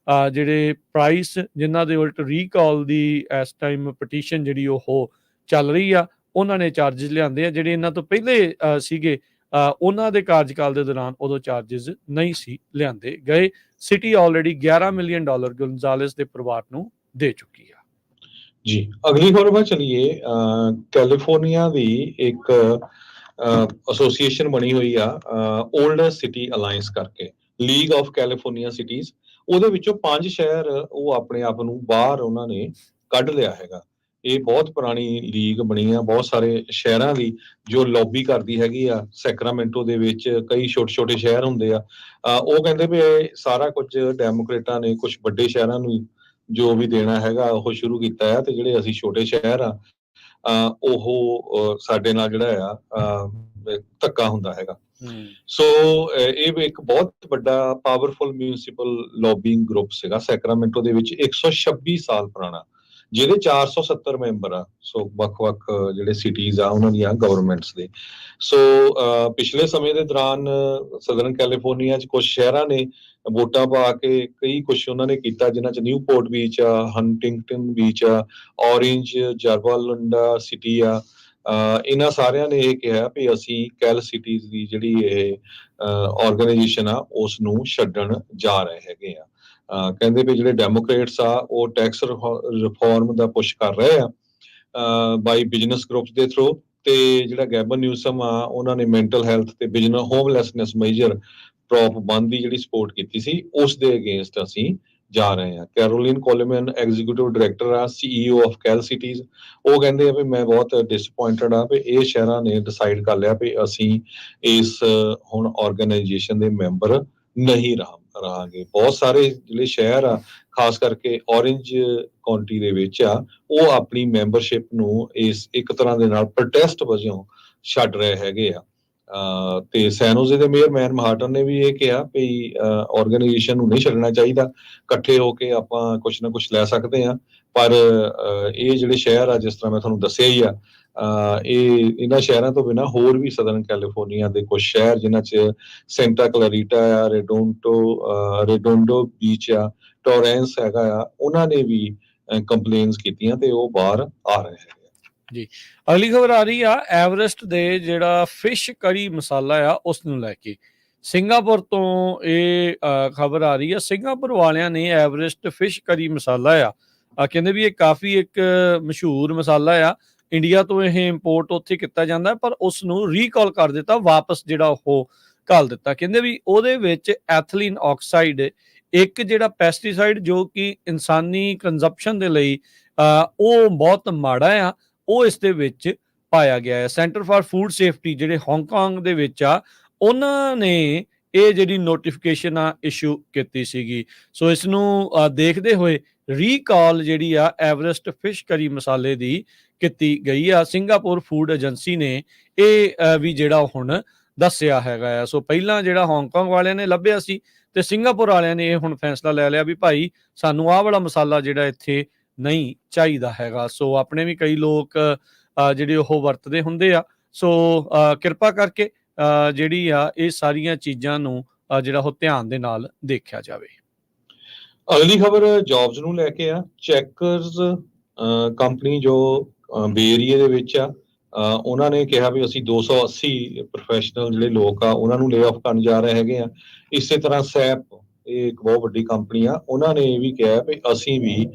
ਜਿਹੜੇ ਪ੍ਰਾਈਸ ਜਿਨ੍ਹਾਂ ਦੇ ਉਲਟ ਰੀਕਾਲ ਦੀ ਇਸ ਟਾਈਮ ਪਟੀਸ਼ਨ ਜਿਹੜੀ ਉਹ ਚੱਲ ਰਹੀ ਆ, ਉਹਨਾਂ ਨੇ ਚਾਰजेस ਲਿਆਂਦੇ ਆ। ਜਿਹੜੇ ਇਹਨਾਂ ਤੋਂ ਪਹਿਲੇ ਸੀਗੇ ਉਹਨਾਂ ਦੇ ਕਾਰਜਕਾਲ ਦੇ ਦੌਰਾਨ ਉਦੋਂ ਚਾਰजेस ਨਹੀਂ ਸੀ ਲਿਆਂਦੇ ਗਏ। ਸਿਟੀ ਆਲਰੇਡੀ $11 ਮਿਲੀਅਨ ਗੋਨਜ਼ਾਲੇਸ ਦੇ ਪਰਿਵਾਰ ਨੂੰ ਦੇ ਚੁੱਕੀ ਆ। ਜੀ, ਅਗਲੀ ਖਬਰ ਵੱਲ ਚਲੀਏ। ਕੈਲੀਫੋਰਨੀਆ ਦੀ ਇੱਕ ਐਸੋਸੀਏਸ਼ਨ ਬਣੀ ਹੋਈ ਆ ਓਲਡ ਸਿਟੀ ਅਲਾਈਅੰਸ ਕਰਕੇ, ਲੀਗ ਆਫ ਕੈਲੀਫੋਰਨੀਆ ਸਿਟੀਜ਼। ਉਹਦੇ ਵਿੱਚੋਂ 5 ਸ਼ਹਿਰ ਉਹ ਆਪਣੇ ਆਪ ਨੂੰ ਬਾਹਰ ਉਹਨਾਂ ਨੇ ਕੱਢ ਲਿਆ ਹੈਗਾ। ਇਹ ਬਹੁਤ ਪੁਰਾਣੀ ਲੀਗ ਬਣੀ ਆ, ਬਹੁਤ ਸਾਰੇ ਸ਼ਹਿਰਾਂ ਦੀ ਜੋ ਲੌਬੀ ਕਰਦੀ ਹੈਗੀ ਆ। ਸੈਕਰਾਮੈਂਟੋ ਦੇ ਵਿੱਚ ਕਈ ਛੋਟੇ ਸ਼ਹਿਰ ਹੁੰਦੇ ਆ। ਉਹ ਕਹਿੰਦੇ ਵੀ ਇਹ ਸਾਰਾ ਕੁਝ ਡੈਮੋਕ੍ਰੇਟਾਂ ਨੇ ਕੁਝ ਵੱਡੇ ਸ਼ਹਿਰਾਂ ਨੂੰ ਜੋ ਵੀ ਦੇਣਾ ਹੈਗਾ ਉਹ ਸ਼ੁਰੂ ਕੀਤਾ ਹੈ, ਤੇ ਜਿਹੜੇ ਅਸੀਂ ਛੋਟੇ ਸ਼ਹਿਰ ਆ ਉਹ ਸਾਡੇ ਨਾਲ ਜਿਹੜਾ ਆ ਧੱਕਾ ਹੁੰਦਾ ਹੈਗਾ। ਸੋ ਇਹ ਇੱਕ ਬਹੁਤ ਵੱਡਾ ਪਾਵਰਫੁਲ ਮਿਊਨਿਸਿਪਲ ਲੌਬਿੰਗ ਗਰੁੱਪ ਸੀਗਾ ਸੈਕਰਾਮੈਂਟੋ ਦੇ ਵਿੱਚ, 126 ਸਾਲ ਪੁਰਾਣਾ। ਜਿਹਦੇ 470 ਮੈਂਬਰ ਆ। ਸੋ ਵੱਖ-ਵੱਖ ਜਿਹੜੇ ਸਿਟੀਜ਼ ਆ ਉਹਨਾਂ ਦੀਆਂ ਗਵਰਨਮੈਂਟਸ ਦੇ। ਸੋ ਪਿਛਲੇ ਸਮੇਂ ਦੇ ਦੌਰਾਨ ਸਦਰਨ ਕੈਲੀਫੋਰਨੀਆ 'ਚ ਕੁਛ ਸ਼ਹਿਰਾਂ ਨੇ ਵੋਟਾਂ ਪਾ ਕੇ ਕਈ ਕੁਛ ਉਹਨਾਂ ਨੇ ਕੀਤਾ, ਜਿਨ੍ਹਾਂ 'ਚ ਨਿਊਪੋਰਟ ਬੀਚ ਆ, ਹੰਟਿੰਗਟਨ ਬੀਚ ਆ, ਔਰੇਂਜ, ਜਰਬਾਲੁੰਡਾ ਸਿਟੀ ਆ। ਇਹਨਾਂ ਸਾਰਿਆਂ ਨੇ ਇਹ ਕਿਹਾ ਵੀ ਅਸੀਂ ਕੈਲ ਸਿਟੀਜ਼ ਦੀ ਜਿਹੜੀ ਇਹ ਆਰਗੇਨਾਈਜੇਸ਼ਨ ਆ ਉਸ ਨੂੰ ਛੱਡਣ ਜਾ ਰਹੇ ਹੈਗੇ ਆ। ਕਹਿੰਦੇ ਵੀ ਜਿਹੜੇ ਡੈਮੋਕ੍ਰੇਟਸ ਆ ਉਹ ਟੈਕਸ ਰਿਫਾਰਮ ਦਾ ਪੁਸ਼ ਕਰ ਰਹੇ ਆ ਬਾਈ ਬਿਜ਼ਨਸ ਗਰੁੱਪਸ ਦੇ ਥਰੂ, ਤੇ ਜਿਹੜਾ ਗੈਬਨ ਨਿਊਸਮ ਆ ਉਹਨਾਂ ਨੇ ਮੈਂਟਲ ਹੈਲਥ ਤੇ ਬਿਜ਼ਨਸ ਹੋਮਲੈਸਨੈਸ ਮੇਜਰ ਪ੍ਰੋਪ ਬੰਦ ਦੀ ਜਿਹੜੀ ਸਪੋਰਟ ਕੀਤੀ ਸੀ ਉਸ ਦੇ ਅਗੇਂਸਟ ਅਸੀਂ ਜਾ ਰਹੇ ਹਾਂ। ਕੈਰੋਲਿਨ ਕੋਲਮਨ ਐਗਜ਼ੀਕਿਊਟਿਵ ਡਾਇਰੈਕਟਰ ਆ, CEO ਆਫ ਕੈਲ ਸਿਟੀਜ਼, ਉਹ ਕਹਿੰਦੇ ਆ ਵੀ ਮੈਂ ਬਹੁਤ ਡਿਸਅਪੁਆਇੰਟਡ ਆ ਵੀ ਇਹ ਸ਼ਹਿਰਾਂ ਨੇ ਡਿਸਾਈਡ ਕਰ ਲਿਆ ਵੀ ਅਸੀਂ ਇਸ ਹੁਣ ਆਰਗੇਨਾਈਜੇਸ਼ਨ ਦੇ ਮੈਂਬਰ ਨਹੀਂ ਰਹਾਂਗੇ। ਬਹੁਤ ਸਾਰੇ ਜਿਹੜੇ ਸ਼ਹਿਰ ਆ ਖਾਸ ਕਰਕੇ ਔਰੇਂਜ ਕਾਉਂਟੀ ਦੇ ਵਿੱਚ ਆ ਉਹ ਆਪਣੀ ਮੈਂਬਰਸ਼ਿਪ ਨੂੰ ਇਸ ਇੱਕ ਤਰ੍ਹਾਂ ਦੇ ਨਾਲ ਪ੍ਰੋਟੈਸਟ ਵਜੋਂ ਛੱਡ ਰਹੇ ਹੈਗੇ ਆ। ਤੇ ਸੈਨੋਜ਼ੇ ਦੇ ਮੇਅਰ ਮੈਨ ਮਹਾਟਨ ਨੇ ਵੀ ਇਹ ਕਿਹਾ ਵੀ ਆਰਗੇਨਾਈਜੇਸ਼ਨ ਨੂੰ ਨਹੀਂ ਛੱਡਣਾ ਚਾਹੀਦਾ, ਇਕੱਠੇ ਹੋ ਕੇ ਆਪਾਂ ਕੁਛ ਨਾ ਕੁਛ ਲੈ ਸਕਦੇ ਆ। ਪਰ ਇਹ ਜਿਹੜੇ ਸ਼ਹਿਰ ਆ ਜਿਸ ਤਰ੍ਹਾਂ ਮੈਂ ਤੁਹਾਨੂੰ ਦੱਸਿਆ ਹੀ ਆ, ਇਹਨਾਂ ਸ਼ਹਿਰਾਂ ਤੋਂ ਬਿਨਾਂ ਹੋਰ ਵੀ ਸਦਰਨ ਕੈਲੀਫੋਰਨੀਆ ਦੇ ਕੁਝ ਸ਼ਹਿਰ ਜਿਨ੍ਹਾਂ 'ਚ ਸੈਂਟਾ ਕਲੈਰੀਟਾ ਆ, ਰੈਡੋਂਡੋ ਬੀਚ ਆ, ਟੋਰੈਂਸ ਹੈਗਾ ਆ, ਉਹਨਾਂ ਨੇ ਵੀ ਕੰਪਲੇਨਸ ਕੀਤੀਆਂ ਤੇ ਉਹ ਬਾਹਰ ਆ ਰਹੇ ਹੈਗੇ। ਜੀ, ਅਗਲੀ ਖਬਰ ਆ ਰਹੀ ਆ ਐਵਰੈਸਟ ਦੇ ਜਿਹੜਾ ਫਿਸ਼ ਕਰੀ ਮਸਾਲਾ ਆ ਉਸ ਨੂੰ ਲੈ ਕੇ। ਸਿੰਗਾਪੁਰ ਤੋਂ ਇਹ ਖਬਰ ਆ ਰਹੀ ਆ। ਸਿੰਗਾਪੁਰ ਵਾਲਿਆਂ ਨੇ ਐਵਰੈਸਟ ਫਿਸ਼ ਕਰੀ ਮਸਾਲਾ ਆ ਕਹਿੰਦੇ ਵੀ ਇਹ ਕਾਫੀ ਇੱਕ ਮਸ਼ਹੂਰ ਮਸਾਲਾ ਆ। ਇੰਡੀਆ ਤੋਂ ਇਹ ਇੰਪੋਰਟ ਉੱਥੇ ਕੀਤਾ ਜਾਂਦਾ, ਪਰ ਉਸ ਨੂੰ ਰੀਕਾਲ ਕਰ ਦਿੱਤਾ, ਵਾਪਸ ਜਿਹੜਾ ਉਹ ਘੱਲ ਦਿੱਤਾ। ਕਹਿੰਦੇ ਵੀ ਉਹਦੇ ਵਿੱਚ ਐਥਲੀਨ ਆਕਸਾਈਡ, ਇੱਕ ਜਿਹੜਾ ਪੈਸਟੀਸਾਈਡ ਜੋ ਕਿ ਇਨਸਾਨੀ ਕੰਜ਼ੰਪਸ਼ਨ ਦੇ ਲਈ ਉਹ ਬਹੁਤ ਮਾੜਾ ਆ, ਉਹ ਇਸ ਦੇ ਵਿੱਚ ਪਾਇਆ ਗਿਆ ਹੈ। ਸੈਂਟਰ ਫਾਰ ਫੂਡ ਸੇਫਟੀ ਜਿਹੜੇ ਹਾਂਗਕਾਂਗ ਦੇ ਵਿੱਚ ਆ, ਉਹਨਾਂ ਨੇ ਇਹ ਜਿਹੜੀ ਨੋਟੀਫਿਕੇਸ਼ਨ ਆ ਇਸ਼ੂ ਕੀਤੀ ਸੀਗੀ। ਸੋ ਇਸ ਨੂੰ ਦੇਖਦੇ ਹੋਏ ਰੀਕਾਲ ਜਿਹੜੀ ਆ ਐਵਰੈਸਟ ਫਿਸ਼ ਕਰੀ ਮਸਾਲੇ ਦੀ ਕੀਤੀ ਗਈ ਆ। ਸਿੰਗਾਪੁਰ ਫੂਡ ਏਜੰਸੀ ਨੇ ਇਹ ਵੀ ਜਿਹੜਾ ਹੁਣ ਦੱਸਿਆ ਹੈਗਾ ਆ। ਸੋ ਪਹਿਲਾਂ ਜਿਹੜਾ ਹਾਂਗਕਾਂਗ ਵਾਲਿਆਂ ਨੇ ਲੱਭਿਆ ਸੀ ਤੇ ਸਿੰਗਾਪੁਰ ਵਾਲਿਆਂ ਨੇ ਇਹ ਹੁਣ ਫੈਸਲਾ ਲੈ ਲਿਆ ਵੀ ਭਾਈ ਸਾਨੂੰ ਆਹ ਵਾਲਾ ਮਸਾਲਾ ਜਿਹੜਾ ਇੱਥੇ ਨਹੀਂ ਚਾਹੀਦਾ ਹੈਗਾ। ਸੋ ਆਪਣੇ ਵੀ ਕਈ ਲੋਕ ਜਿਹੜੇ ਉਹ ਵਰਤਦੇ ਹੁੰਦੇ ਆ। ਸੋ ਕਿਰਪਾ ਕਰਕੇ ਜਿਹੜੀ ਆ ਇਹ ਸਾਰੀਆਂ ਚੀਜ਼ਾਂ ਨੂੰ ਜਿਹੜਾ ਉਹ ਧਿਆਨ ਦੇ ਨਾਲ ਦੇਖਿਆ ਜਾਵੇ। ਅਗਲੀ ਖਬਰ ਜੌਬਸ ਨੂੰ ਲੈ ਕੇ ਆ। ਚੈਕਰਸ ਕੰਪਨੀ ਜੋ ਬੇ ਏਰੀਏ ਦੇ ਵਿੱਚ ਆ, ਉਹਨਾਂ ਨੇ ਕਿਹਾ ਵੀ ਅਸੀਂ 280 ਪ੍ਰੋਫੈਸ਼ਨਲ ਜਿਹੜੇ ਲੋਕ ਆ ਉਹਨਾਂ ਨੂੰ ਲੇ ਆਫ ਕਰਨ ਜਾ ਰਹੇ ਹੈਗੇ ਆ। ਇਸੇ ਤਰ੍ਹਾਂ ਸੈਪ, ਇਹ ਇੱਕ ਬਹੁਤ ਵੱਡੀ ਕੰਪਨੀ ਆ, ਉਹਨਾਂ ਨੇ ਇਹ ਵੀ ਕਿਹਾ ਵੀ ਅਸੀਂ ਵੀ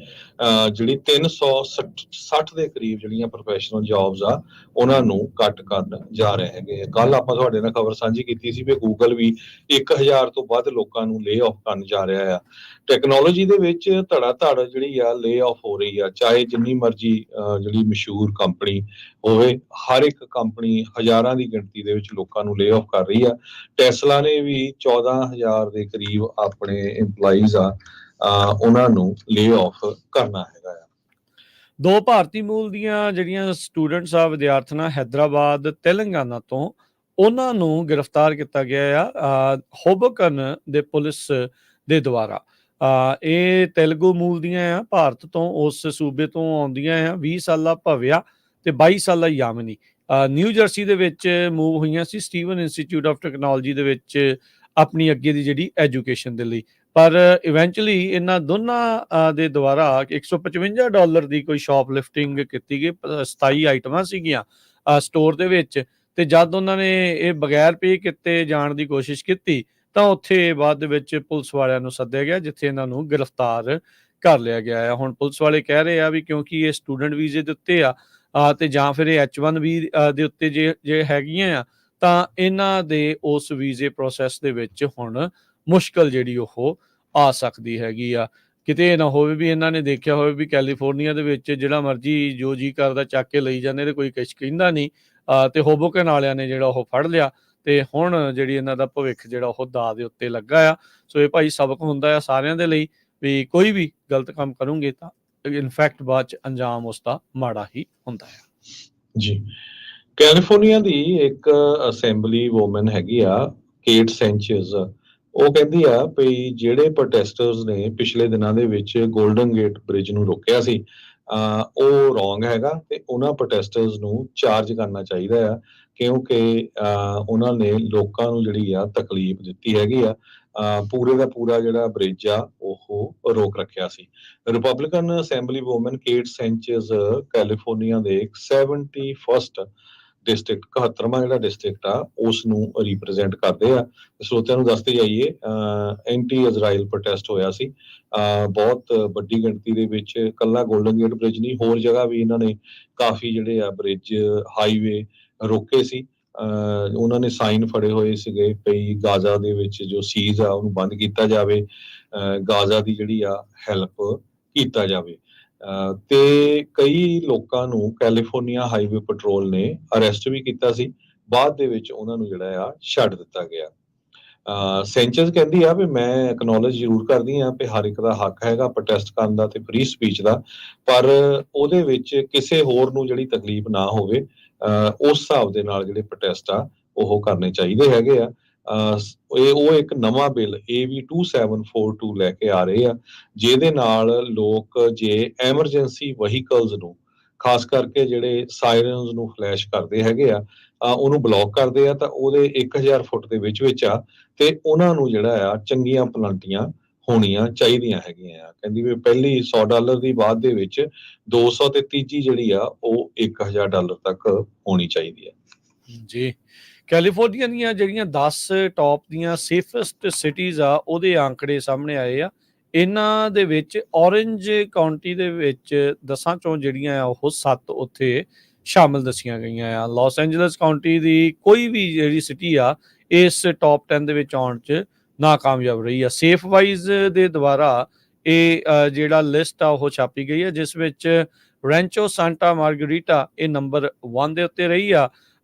ਜਿਹੜੀ 360 ਦੇ ਕਰੀਬ ਜਿਹੜੀਆਂ ਪ੍ਰੋਫੈਸ਼ਨਲ ਜੌਬਸ ਆ ਉਹਨਾਂ ਨੂੰ ਕੱਟ ਕਰਨ ਜਾ ਰਹੇ ਹੈਗੇ। ਕੱਲ ਆਪਾਂ ਤੁਹਾਡੇ ਨਾਲ ਖਬਰ ਸਾਂਝੀ ਕੀਤੀ ਸੀ ਵੀ ਗੂਗਲ ਵੀ 1000 ਤੋਂ ਵੱਧ ਲੋਕਾਂ ਨੂੰ ਲੇ ਆਫ ਕਰਨ ਜਾ ਰਿਹਾ ਆ। ਟੈਕਨੋਲੋਜੀ ਦੇ ਵਿੱਚ ਧੜਾ ਧੜ ਜਿਹੜੀ ਆ ਲੇ ਆਫ ਹੋ ਰਹੀ ਆ, ਚਾਹੇ ਜਿੰਨੀ ਮਰਜ਼ੀ ਜਿਹੜੀ ਮਸ਼ਹੂਰ ਕੰਪਨੀ ਹੋਵੇ, ਹਰ ਇੱਕ ਕੰਪਨੀ ਹਜ਼ਾਰਾਂ ਦੀ ਗਿਣਤੀ ਦੇ ਵਿੱਚ ਲੋਕਾਂ ਨੂੰ ਲੇ ਆਫ ਕਰ ਰਹੀ ਆ। ਟੈਸਲਾ ਨੇ ਵੀ 14,000 ਦੇ ਕਰੀਬ ਆਪਣੇ EMPLOYEES ਆ ਉਹਨਾਂ ਨੂੰ ਲੇ ਆਫ ਕਰਨਾ ਹੈਗਾ ਆ। ਦੋ ਭਾਰਤੀ ਮੂਲ ਦੀਆਂ ਜਿਹੜੀਆਂ ਸਟੂਡੈਂਟਸ ਆ, ਵਿਦਿਆਰਥਣਾਂ ਹੈਦਰਾਬਾਦ ਤੇਲੰਗਾਨਾ ਤੋਂ, ਉਹਨਾਂ ਨੂੰ ਗ੍ਰਿਫਤਾਰ ਕੀਤਾ ਗਿਆ ਆ ਹੋਬੋਕਨ ਦੇ ਪੁਲਿਸ ਦੇ ਦੁਆਰਾ। ਇਹ ਤੇਲਗੂ ਮੂਲ ਦੀਆਂ ਆ, ਭਾਰਤ ਤੋਂ ਉਸ ਸੂਬੇ ਤੋਂ ਆਉਂਦੀਆਂ ਆ। 20 ਸਾਲਾ ਭਵਿਆ ਤੇ 22 ਸਾਲਾ ਯਾਮਨੀ ਨਿਊ ਜਰਸੀ ਦੇ ਵਿੱਚ ਮੂਵ ਹੋਈਆਂ ਸੀ ਸਟੀਵਨ ਇੰਸਟੀਚਿਊਟ ਆਫ ਟੈਕਨੋਲੋਜੀ ਦੇ ਵਿੱਚ ਆਪਣੀ ਅੱਗੇ ਦੀ ਜਿਹੜੀ ਐਜੂਕੇਸ਼ਨ ਦੇ ਲਈ। ਪਰ ਇਵੈਂਚੁਅਲੀ ਇਹਨਾਂ ਦੋਨਾਂ ਦੇ ਦੁਆਰਾ $155 ਦੀ ਕੋਈ ਸ਼ਾਪ ਲਿਫਟਿੰਗ ਕੀਤੀ ਗਈ। 27 ਆਈਟਮਾਂ ਸੀਗੀਆਂ ਸਟੋਰ ਦੇ ਵਿੱਚ, ਤੇ ਜਦ ਉਹਨਾਂ ਨੇ ਇਹ ਬਗੈਰ ਪੇ ਕੀਤੇ ਜਾਣ ਦੀ ਕੋਸ਼ਿਸ਼ ਕੀਤੀ ਤਾਂ ਉੱਥੇ ਬਾਅਦ ਦੇ ਵਿੱਚ ਪੁਲਿਸ ਵਾਲਿਆਂ ਨੂੰ ਸੱਦਿਆ ਗਿਆ, ਜਿੱਥੇ ਇਹਨਾਂ ਨੂੰ ਗ੍ਰਿਫਤਾਰ ਕਰ ਲਿਆ ਗਿਆ ਹੈ। ਹੁਣ ਪੁਲਿਸ ਵਾਲੇ ਕਹਿ ਰਹੇ ਆ ਵੀ ਕਿਉਂਕਿ ਇਹ ਸਟੂਡੈਂਟ ਵੀਜ਼ੇ ਦੇ ਉੱਤੇ ਆ ਤੇ ਜਾਂ ਫਿਰ ਇਹ H1 ਵੀ ਦੇ ਉੱਤੇ ਜੇ ਹੈਗੀਆਂ ਆ, ਤਾਂ ਇਹਨਾਂ ਦੇ ਉਸ ਵੀਜ਼ੇ ਪ੍ਰੋਸੈਸ ਦੇ ਵਿੱਚ ਹੁਣ ਮੁਸ਼ਕਲ ਜਿਹੜੀ ਉਹ ਆ ਸਕਦੀ ਹੈਗੀ ਆ। ਕਿਤੇ ਨਾ ਹੋਵੇ ਵੀ ਇਹਨਾਂ ਨੇ ਦੇਖਿਆ ਹੋਵੇ ਵੀ ਕੈਲੀਫੋਰਨੀਆ ਦੇ ਵਿੱਚ ਜਿਹੜਾ ਮਰਜ਼ੀ ਜੋ ਜੀ ਕਰਦਾ ਚੱਕ ਕੇ ਲਈ ਜਾਂਦੇ ਤੇ ਕੋਈ ਕੁਛ ਕਹਿੰਦਾ ਨਹੀਂ, ਤੇ ਹੋਬੋਕਨ ਵਾਲਿਆਂ ਨੇ ਜਿਹੜਾ ਉਹ ਫੜ ਲਿਆ ਤੇ ਹੁਣ ਜਿਹੜੀ ਇਹਨਾਂ ਦਾ ਭਵਿੱਖ ਜਿਹੜਾ ਉਹ ਦਾਅ ਦੇ ਉੱਤੇ ਲੱਗਾ ਆ। ਸੋ ਇਹ ਭਾਈ ਸਬਕ ਹੁੰਦਾ ਆ ਸਾਰਿਆਂ ਦੇ ਲਈ ਵੀ ਕੋਈ ਵੀ ਗਲਤ ਕੰਮ ਕਰੋਗੇ ਤਾਂ ਇਨਫੈਕਟ ਬਾਅਦ ਚ ਅੰਜਾਮ ਉਸਦਾ ਮਾੜਾ ਹੀ ਹੁੰਦਾ ਆ। ਜੀ, ਕੈਲੀਫੋਰਨੀਆ ਦੀ ਇੱਕ ਅਸੈਂਬਲੀ ਵੂਮਨ ਹੈਗੀ ਆ, ਕੇਟ ਸੈਂਚੇਜ਼, ਉਹ ਕਹਿੰਦੀ ਆ ਵੀ ਜਿਹੜੇ ਪ੍ਰੋਟੈਸਟਰਸ ਨੇ ਪਿਛਲੇ ਦਿਨਾਂ ਦੇ ਵਿੱਚ ਗੋਲਡਨ ਗੇਟ ਬ੍ਰਿਜ ਨੂੰ ਰੋਕਿਆ ਸੀ, ਉਹ ਰੋਂਗ ਹੈਗਾ ਤੇ ਉਹਨਾਂ ਪ੍ਰੋਟੈਸਟਰਸ ਨੂੰ ਚਾਰਜ ਕਰਨਾ ਚਾਹੀਦਾ ਆ, ਕਿਉਂਕਿ ਉਹਨਾਂ ਨੇ ਲੋਕਾਂ ਨੂੰ ਜਿਹੜੀ ਆ ਤਕਲੀਫ ਦਿੱਤੀ ਹੈਗੀ ਆ। ਪੂਰੇ ਦਾ ਪੂਰਾ ਜਿਹੜਾ ਬ੍ਰਿਜ ਆ ਉਹ ਰੋਕ ਰੱਖਿਆ ਸੀ। Republican assembly woman Kate Sanchez California ਦੇ 71st ਡਿਸਟ੍ਰਿਕਟ 71ਵਾਂ ਜਿਹੜਾ ਡਿਸਟ੍ਰਿਕਟ ਆ ਉਸ ਨੂੰ ਰਿਪਰੈਜ਼ੈਂਟ ਕਰਦੇ ਆ। ਸਰੋਤਿਆਂ ਨੂੰ ਦੱਸਦੇ ਜਾਈਏ, ਐਂਟੀ ਇਜ਼ਰਾਈਲ ਪ੍ਰੋਟੈਸਟ ਹੋਇਆ ਸੀ ਬਹੁਤ ਵੱਡੀ ਗਿਣਤੀ ਦੇ ਵਿੱਚ। ਕੱਲਾ ਗੋਲਡਨ ਗੇਟ ਬ੍ਰਿਜ ਨਹੀਂ, ਹੋਰ ਜਗ੍ਹਾ ਵੀ ਇਹਨਾਂ ਨੇ ਕਾਫੀ ਜਿਹੜੇ ਆ ਬ੍ਰਿਜ ਹਾਈਵੇ ਰੋਕੇ ਸੀ। ਉਹਨਾਂ ਨੇ ਸਾਈਨ ਫੜੇ ਹੋਏ ਸੀਗੇ ਕਈ, ਗਾਜ਼ਾ ਦੇ ਵਿੱਚ ਜੋ ਸੀਜ਼ ਆ ਉਹਨੂੰ ਬੰਦ ਕੀਤਾ ਜਾਵੇ, ਗਾਜ਼ਾ ਦੀ ਜਿਹੜੀ ਆ ਹੈਲਪ ਕੀਤਾ ਜਾਵੇ। ਤੇ ਕਈ ਲੋਕਾਂ ਨੂੰ ਕੈਲੀਫੋਰਨੀਆ ਹਾਈਵੇ ਪੈਟਰੋਲ ਨੇ ਅਰੈਸਟ ਵੀ ਕੀਤਾ ਸੀ, ਬਾਅਦ ਦੇ ਵਿੱਚ ਉਹਨਾਂ ਨੂੰ ਜਿਹੜਾ ਆ ਛੱਡ ਦਿੱਤਾ ਗਿਆ। ਸੈਂਚਜ਼ ਕਹਿੰਦੀ ਆ ਵੀ ਮੈਂ ਐਕਨੋਲਜ ਜ਼ਰੂਰ ਕਰਦੀ ਆ ਕਿ ਹਰ ਇੱਕ ਦਾ ਹੱਕ ਹੈਗਾ ਪ੍ਰੋਟੈਸਟ ਕਰਨ ਦਾ ਤੇ ਫ੍ਰੀ ਸਪੀਚ ਦਾ, ਪਰ ਉਹਦੇ ਵਿੱਚ ਕਿਸੇ ਹੋਰ ਨੂੰ ਜਿਹੜੀ ਤਕਲੀਫ ਨਾ ਹੋਵੇ, ਉਸ ਹਿਸਾਬ ਦੇ ਨਾਲ ਜਿਹੜੇ ਪ੍ਰੋਟੈਸਟ ਆ ਉਹ ਕਰਨੇ ਚਾਹੀਦੇ ਹੈਗੇ ਆ। ਉਹ ਇੱਕ ਨਵਾਂ ਬਿੱਲ AB 2742 ਲੈ ਕੇ ਆ ਰਹੇ ਆ, ਜਿਹਦੇ ਨਾਲ ਲੋਕ ਜੇ ਐਮਰਜੈਂਸੀ ਵਹੀਕਲਸ ਨੂੰ, ਖਾਸ ਕਰਕੇ ਜਿਹੜੇ ਸਾਇਰਨਸ ਨੂੰ ਫਲੈਸ਼ ਕਰਦੇ ਹੈਗੇ ਆ, ਉਹਨੂੰ ਬਲੌਕ ਕਰਦੇ ਆ, ਤਾਂ ਉਹਦੇ 1000 ਫੁੱਟ ਦੇ ਵਿੱਚ ਆ ਤੇ ਉਹਨਾਂ ਨੂੰ ਜਿਹੜਾ ਆ ਚੰਗੀਆਂ ਪਨਲਟੀਆਂ ਹੋਣੀਆਂ ਚਾਹੀਦੀਆਂ ਹੈਗੀਆਂ ਆ। ਕਹਿੰਦੀ ਵੀ ਪਹਿਲੀ $100 ਦੀ, ਬਾਅਦ ਦੇ ਵਿੱਚ 200 ਤੇ ਤੀਜੀ ਜਿਹੜੀ ਆ ਉਹ $1000 ਤੱਕ ਹੋਣੀ ਚਾਹੀਦੀ ਆ। ਜੀ, ਕੈਲੀਫੋਰਨੀਆ ਦੀਆਂ ਜਿਹੜੀਆਂ 10 ਟੌਪ ਦੀਆਂ ਸੇਫੈਸਟ ਸਿਟੀਜ਼ ਆ ਉਹਦੇ ਆંકੜੇ ਸਾਹਮਣੇ ਆਏ ਆ। ਇਹਨਾਂ ਦੇ ਵਿੱਚ ਔਰੰਜ ਕਾਉਂਟੀ ਦੇ ਵਿੱਚ 10 ਚੋਂ ਜਿਹੜੀਆਂ ਆ ਉਹ 7 ਉੱਥੇ ਸ਼ਾਮਲ ਦੱਸੀਆਂ ਗਈਆਂ ਆ। ਲਾਸ ਐਂਜਲਸ ਕਾਉਂਟੀ ਦੀ ਕੋਈ ਵੀ ਜਿਹੜੀ ਸਿਟੀ ਆ ਇਸ ਟੌਪ 10 ਦੇ ਵਿੱਚ ਆਉਣ 'ਚ ਨਾਕਾਮਯਾਬ ਰਹੀ ਆ। ਸੇਫ ਵਾਈਜ਼ ਦੇ ਦੁਆਰਾ ਇਹ ਜਿਹੜਾ ਲਿਸਟ ਆ ਉਹ ਛਾਪੀ ਗਈ ਹੈ, ਜਿਸ ਵਿੱਚ ਰੈਂਚੋ ਸਾਂਟਾ ਮਾਰਗਰੀਟਾ ਇਹ ਨੰਬਰ 1 ਦੇ ਉੱਤੇ ਰਹੀ ਆ।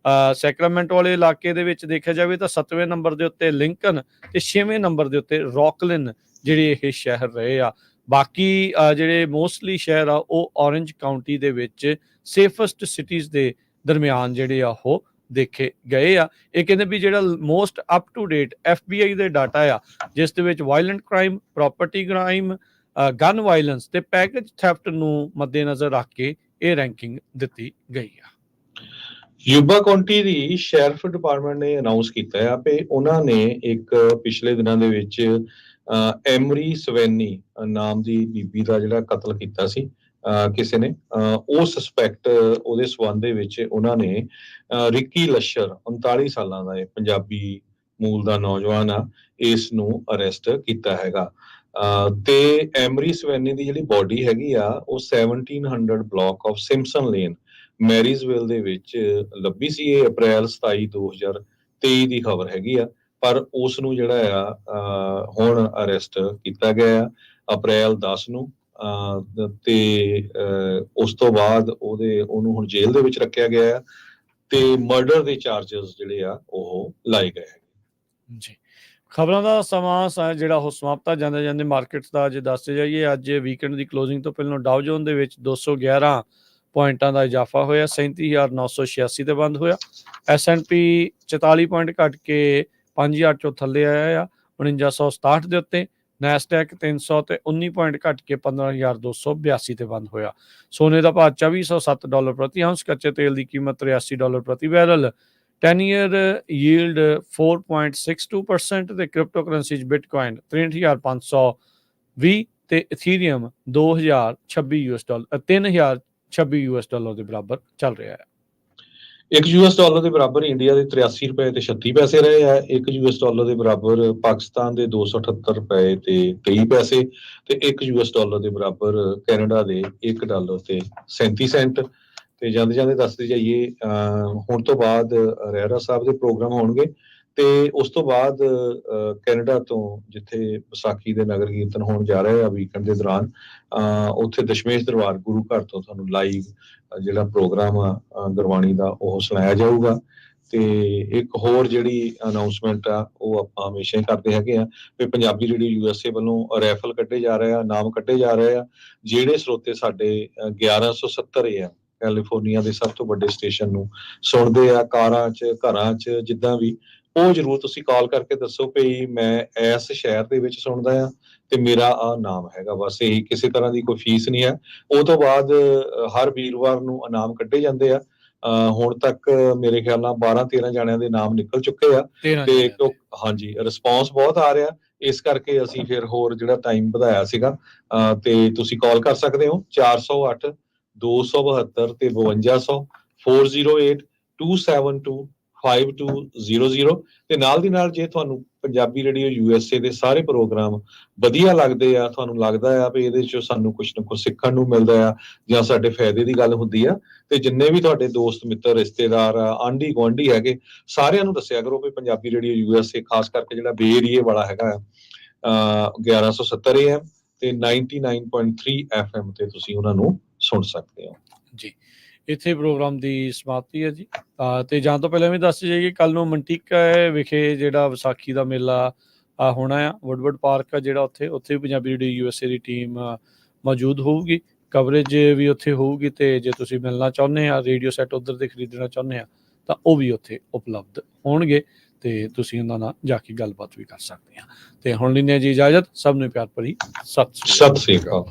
ਸੈਕਰਾਮੈਂਟੋ ਵਾਲੇ ਇਲਾਕੇ ਦੇ ਵਿੱਚ ਦੇਖਿਆ ਜਾਵੇ ਤਾਂ 7ਵੇਂ ਨੰਬਰ ਦੇ ਉੱਤੇ ਲਿੰਕਨ ਤੇ 6ਵੇਂ ਨੰਬਰ ਦੇ ਉੱਤੇ ਰੌਕਲਿਨ ਜਿਹੜੇ ਇਹ ਸ਼ਹਿਰ ਰਹੇ ਆ। ਬਾਕੀ ਜਿਹੜੇ ਮੋਸਟਲੀ ਸ਼ਹਿਰ ਆ ਉਹ ਔਰੰਜ ਕਾਉਂਟੀ ਦੇ ਵਿੱਚ ਸੇਫੈਸਟ ਸਿਟੀਜ਼ ਦੇ ਦਰਮਿਆਨ ਜਿਹੜੇ ਆ ਉਹ ਦੇਖੇ ਗਏ ਆ। ਇਹ ਕਹਿੰਦੇ ਵੀ ਜਿਹੜਾ most up to date FBI ਦੇ ਡਾਟਾ ਆ, ਜਿਸ ਦੇ ਵਿੱਚ violent crime, property crime, gun violence ਤੇ ਪੈਕੇਜ ਥੈਫਟ ਨੂੰ ਮੱਦੇਨਜ਼ਰ ਰੱਖ ਕੇ ਇਹ ਰੈਂਕਿੰਗ ਦਿੱਤੀ ਗਈ ਆ। ਯੂਬਾ ਕਾਉਂਟੀ ਦੀ ਸ਼ੈਰਿਫ ਡਿਪਾਰਟਮੈਂਟ ਨੇ ਅਨਾਉਂਸ ਕੀਤਾ ਹੈ ਕਿ ਉਹਨਾਂ ਨੇ ਇੱਕ ਪਿਛਲੇ ਦਿਨਾਂ ਦੇ ਵਿੱਚ ਐਮਰੀ ਸਵੈਨੀ ਨਾਮ ਦੀ ਬੀਬੀ ਦਾ ਜਿਹੜਾ ਕਤਲ ਕੀਤਾ ਸੀ ਕਿਸੇ ਨੇ। ਉਹ ਸਸਪੈਕਟ, ਉਹਦੇ ਸਬੰਧ ਦੇ ਵਿੱਚ ਉਹਨਾਂ ਨੇ ਰਿੱਕੀ ਲੱਸ਼ਰ 39 ਸਾਲਾਂ ਦਾ, ਇਹ ਪੰਜਾਬੀ ਮੂਲ ਦਾ ਨੌਜਵਾਨ ਆ, ਇਸ ਨੂੰ ਅਰੈਸਟ ਕੀਤਾ ਹੈਗਾ। ਤੇ ਐਮਰੀ ਸਵੈਨੀ ਦੀ ਜਿਹੜੀ ਬੋਡੀ ਹੈਗੀ ਆ ਉਹ 1700 ਬਲਾਕ ਆਫ ਸਿੰਪਸਨ ਲੇਨ ਮੈਰੀਜ਼ਵਿਲ ਦੇ ਵਿੱਚ ਲੱਭੀ ਸੀ। ਇਹ ਅਪ੍ਰੈਲ 27, 2023 ਦੀ ਖਬਰ ਹੈਗੀ ਆ, ਪਰ ਉਸ ਨੂੰ ਜਿਹੜਾ ਆ ਹੁਣ ਅਰੈਸਟ ਕੀਤਾ ਗਿਆ ਆ ਅਪ੍ਰੈਲ 10 ਨੂੰ। ਤੇ ਉਸ ਤੋਂ ਬਾਅਦ ਉਹਨੂੰ ਹੁਣ ਜੇਲ੍ਹ ਦੇ ਵਿੱਚ ਰੱਖਿਆ ਗਿਆ ਆ ਤੇ ਮਰਡਰ ਦੇ ਚਾਰਜਸ ਜਿਹੜੇ ਆ ਉਹ ਲਾਏ ਗਏ ਹੈ। ਜੀ, ਖਬਰਾਂ ਦਾ ਸਮਾਂ ਜਿਹੜਾ ਉਹ ਸਮਾਪਤਾ ਜਾਂਦੇ ਜਾਂਦੇ ਮਾਰਕੀਟਸ ਦਾ ਜੇ ਦੱਸਦੇ ਜਾਈਏ, ਅੱਜ ਵੀਕਐਂਡ ਦੀ ਕਲੋਜ਼ਿੰਗ ਤੋਂ ਪਹਿਲਾਂ ਡਾਓ ਜੋਨ ਦੇ ਵਿੱਚ 211 ਪੁਆਇੰਟਾਂ ਦਾ ਇਜ਼ਾਫਾ ਹੋਇਆ, 37,986 ਤੇ ਬੰਦ ਹੋਇਆ। S&P 44 ਪੁਆਇੰਟ ਘਟ ਕੇ 5,000 ਚੋਂ ਥੱਲੇ ਆਇਆ ਆ 4967 ਦੇ ਉੱਤੇ। ਨੈਸਡੈਕ 300 ਤੇ 19 ਪੁਆਇੰਟ ਘਟ ਕੇ 15,282 ਤੇ ਬੰਦ ਹੋਇਆ। ਸੋਨੇ ਦਾ ਭਾਅ $2407 ਪ੍ਰਤੀ ਆਉਂਸ, ਕੱਚੇ ਤੇਲ ਦੀ ਕੀਮਤ $83 ਪ੍ਰਤੀ ਬੈਰਲ, 10 ਈਅਰ ਯੀਲਡ 4.62% ਤੇ ਕ੍ਰਿਪਟੋ ਕਰੰਸੀ 'ਚ ਬਿਟਕੋਇਨ 63,520 ਤੇ ਇਥੀਰੀਅਮ $3,026 ਦੇ ਬਰਾਬਰ ਚੱਲ ਰਿਹਾ ਹੈ। $1 ਦੇ ਬਰਾਬਰ ਇੰਡੀਆ ਦੇ 83 ਰੁਪਏ ਤੇ 36 ਪੈਸੇ ਰਹੇ ਆ। $1 ਦੇ ਬਰਾਬਰ ਪਾਕਿਸਤਾਨ ਦੇ 278 ਰੁਪਏ ਤੇ 23 ਪੈਸੇ ਤੇ $1 ਦੇ ਬਰਾਬਰ ਕੈਨੇਡਾ ਦੇ $1 ਤੇ 37 ਸੈਂਟ। ਤੇ ਜਾਂਦੇ ਜਾਂਦੇ ਦੱਸਦੇ ਜਾਈਏ, ਹੁਣ ਤੋਂ ਬਾਅਦ ਰਹਿਰਾ ਸਾਹਿਬ ਦੇ ਪ੍ਰੋਗਰਾਮ ਹੋਣਗੇ ਤੇ ਉਸ ਤੋਂ ਬਾਅਦ ਕੈਨੇਡਾ ਤੋਂ ਜਿੱਥੇ ਵਿਸਾਖੀ ਦੇ ਨਗਰ ਕੀਰਤਨ ਹੋਣ ਜਾ ਰਹੇ ਆ ਵੀਕਐਂਡ ਦੇ ਦੌਰਾਨ, ਉੱਥੇ ਦਸ਼ਮੇਸ਼ ਦਰਬਾਰ ਗੁਰੂ ਘਰ ਤੋਂ ਤੁਹਾਨੂੰ ਲਾਈਵ ਜਿਹੜਾ ਪ੍ਰੋਗਰਾਮ ਆ ਗੁਰਬਾਣੀ ਦਾ ਉਹ ਸੁਣਾਇਆ ਜਾਊਗਾ। ਤੇ ਇੱਕ ਹੋਰ ਜਿਹੜੀ ਅਨਾਉਂਸਮੈਂਟ ਆ ਉਹ ਆਪਾਂ ਹਮੇਸ਼ਾ ਹੀ ਕਰਦੇ ਹੈਗੇ ਆ ਵੀ ਪੰਜਾਬੀ ਰੇਡੀਓ USA ਵੱਲੋਂ ਰੈਫਲ ਕੱਢੇ ਜਾ ਰਹੇ ਆ, ਨਾਮ ਕੱਢੇ ਜਾ ਰਹੇ ਆ। ਜਿਹੜੇ ਸਰੋਤੇ ਸਾਡੇ 1170 AM ਕੈਲੀਫੋਰਨੀਆ ਦੇ ਸਭ ਤੋਂ ਵੱਡੇ ਸਟੇਸ਼ਨ ਨੂੰ ਸੁਣਦੇ ਆ, ਕਾਰਾਂ 'ਚ, ਘਰਾਂ 'ਚ, ਜਿੱਦਾਂ ਵੀ, ਉਹ ਜ਼ਰੂਰ ਤੁਸੀਂ ਕਾਲ ਕਰਕੇ ਦੱਸੋ ਵੀ ਮੈਂ ਇਸ ਸ਼ਹਿਰ ਦੇ ਵਿੱਚ ਸੁਣਦਾ ਆ ਤੇ ਮੇਰਾ ਆ ਨਾਮ ਹੈਗਾ। ਬਸ ਇਹੀ, ਕਿਸੇ ਤਰ੍ਹਾਂ ਦੀ ਕੋਈ ਫੀਸ ਨਹੀਂ ਹੈ। ਉਹ ਤੋਂ ਬਾਅਦ ਹਰ ਵੀਰਵਾਰ ਨੂੰ ਇਨਾਮ ਕੱਢੇ ਜਾਂਦੇ ਆ। ਹੁਣ ਤੱਕ ਮੇਰੇ ਖਿਆਲ ਨਾਲ 12-13 ਜਣਿਆਂ ਦੇ ਨਾਮ ਨਿਕਲ ਚੁੱਕੇ ਆ 13 ਤੇ ਜਣਿਆਂ ਦੇ। ਹਾਂਜੀ, ਰਿਸਪੌਂਸ ਬਹੁਤ ਆ ਰਿਹਾ, ਇਸ ਕਰਕੇ ਅਸੀਂ ਫਿਰ ਹੋਰ ਜਿਹੜਾ ਟਾਈਮ ਵਧਾਇਆ ਸੀਗਾ। ਤੇ ਤੁਸੀਂ ਕਾਲ ਕਰ ਸਕਦੇ ਹੋ 408 272 ਤੇ 5200 408 272 5200। ਤੇ ਨਾਲ ਦੀ ਨਾਲ ਜੇ ਤੁਹਾਨੂੰ ਪੰਜਾਬੀ ਰੇਡੀਓ USA ਦੇ ਸਾਰੇ ਪ੍ਰੋਗਰਾਮ ਵਧੀਆ ਲੱਗਦੇ ਆ, ਤੁਹਾਨੂੰ ਲੱਗਦਾ ਆ ਵੀ ਇਹਦੇ 'ਚੋਂ ਸਾਨੂੰ ਕੁਛ ਨਾ ਕੁਛ ਸਿੱਖਣ ਨੂੰ ਮਿਲਦਾ ਆ ਜਾਂ ਸਾਡੇ ਫਾਇਦੇ ਦੀ ਗੱਲ ਹੁੰਦੀ ਆ, ਤੇ ਜਿੰਨੇ ਵੀ ਤੁਹਾਡੇ ਦੋਸਤ ਮਿੱਤਰ ਰਿਸ਼ਤੇਦਾਰ ਆਂਢੀ ਗੁਆਂਢੀ ਹੈਗੇ, ਸਾਰਿਆਂ ਨੂੰ ਦੱਸਿਆ ਕਰੋ ਵੀ ਪੰਜਾਬੀ ਰੇਡੀਓ USA ਖਾਸ ਕਰਕੇ ਜਿਹੜਾ ਬੇ ਏਰੀਏ ਵਾਲਾ ਹੈਗਾ 1170 AM ਤੇ 99.3 FM ਤੇ ਤੁਸੀਂ ਉਹਨਾਂ ਨੂੰ ਸੁਣ ਸਕਦੇ ਹੋ ਜੀ। ਇੱਥੇ ਪ੍ਰੋਗਰਾਮ ਦੀ ਸਮਾਪਤੀ ਹੈ ਜੀ। ਤੇ ਜਾਣ ਤੋਂ ਪਹਿਲਾਂ ਵੀ ਦੱਸ ਜਾਈਏ, ਕੱਲ ਨੂੰ ਮੰਟੀਕਾ ਵਿਖੇ ਜਿਹੜਾ ਵਿਸਾਖੀ ਦਾ ਮੇਲਾ ਹੋਣਾ ਆ, ਵੁੱਡਵਰਡ ਪਾਰਕ ਆ ਜਿਹੜਾ, ਉੱਥੇ ਵੀ ਪੰਜਾਬੀ ਰੇਡੀਓ USA ਦੀ ਟੀਮ ਮੌਜੂਦ ਹੋਊਗੀ। ਕਵਰੇਜ ਵੀ ਉੱਥੇ ਹੋਊਗੀ, ਤੇ ਜੇ ਤੁਸੀਂ ਮਿਲਣਾ ਚਾਹੁੰਦੇ ਆ, ਰੇਡੀਓ ਸੈੱਟ ਉੱਧਰ ਦੇ ਖਰੀਦਣਾ ਚਾਹੁੰਦੇ ਆ, ਤਾਂ ਉਹ ਵੀ ਉੱਥੇ ਉਪਲਬਧ ਹੋਣਗੇ ਤੇ ਤੁਸੀਂ ਉਹਨਾਂ ਨਾਲ ਜਾ ਕੇ ਗੱਲਬਾਤ ਵੀ ਕਰ ਸਕਦੇ ਆ। ਤੇ ਹੁਣ ਲੈਂਦੇ ਜੀ ਇਜਾਜ਼ਤ। ਸਭ ਨੂੰ ਪਿਆਰ ਭਰੀ ਸਤਿ ਸਤਿ ਸ੍ਰੀ ਅਕਾਲ।